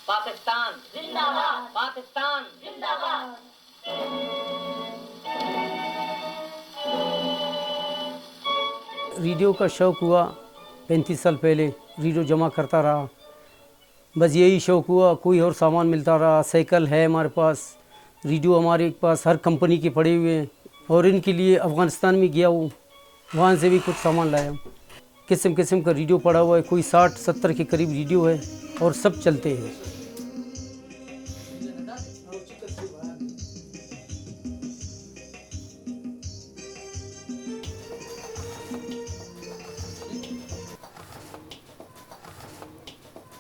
पाकिस्तान जिंदाबाद, पाकिस्तान जिंदाबाद। रेडियो का शौक़ हुआ 35 साल पहले, रेडियो जमा करता रहा। बस यही शौक़ हुआ, कोई और सामान मिलता रहा। साइकिल है हमारे पास, रेडियो हमारे पास हर कंपनी के पड़े हुए हैं। और इनके लिए अफ़गानिस्तान में गया हूँ, वहाँ से भी कुछ सामान लाया। किस्म किस्म का रेडियो पड़ा हुआ है, कोई 60-70 के करीब रेडियो है और सब चलते हैं।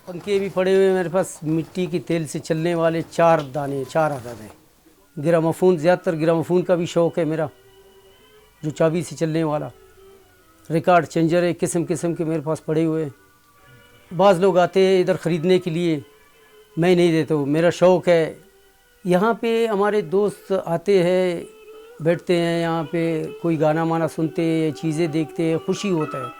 पंखे भी पड़े हुए हैं मेरे पास, मिट्टी के तेल से चलने वाले 4 दाने, 4 आदत है। ग्रामोफोन, ज़्यादातर ग्रामोफोन का भी शौक़ है मेरा, जो चाबी से चलने वाला। रिकॉर्ड चेंजर है, किस्म किस्म के मेरे पास पड़े हुए हैं। बाज़ लोग आते हैं इधर ख़रीदने के लिए, मैं नहीं देता हूँ, मेरा शौक़ है। यहाँ पे हमारे दोस्त आते हैं, बैठते हैं यहाँ पे, कोई गाना माना सुनते हैं, चीज़ें देखते हैं, खुशी होता है।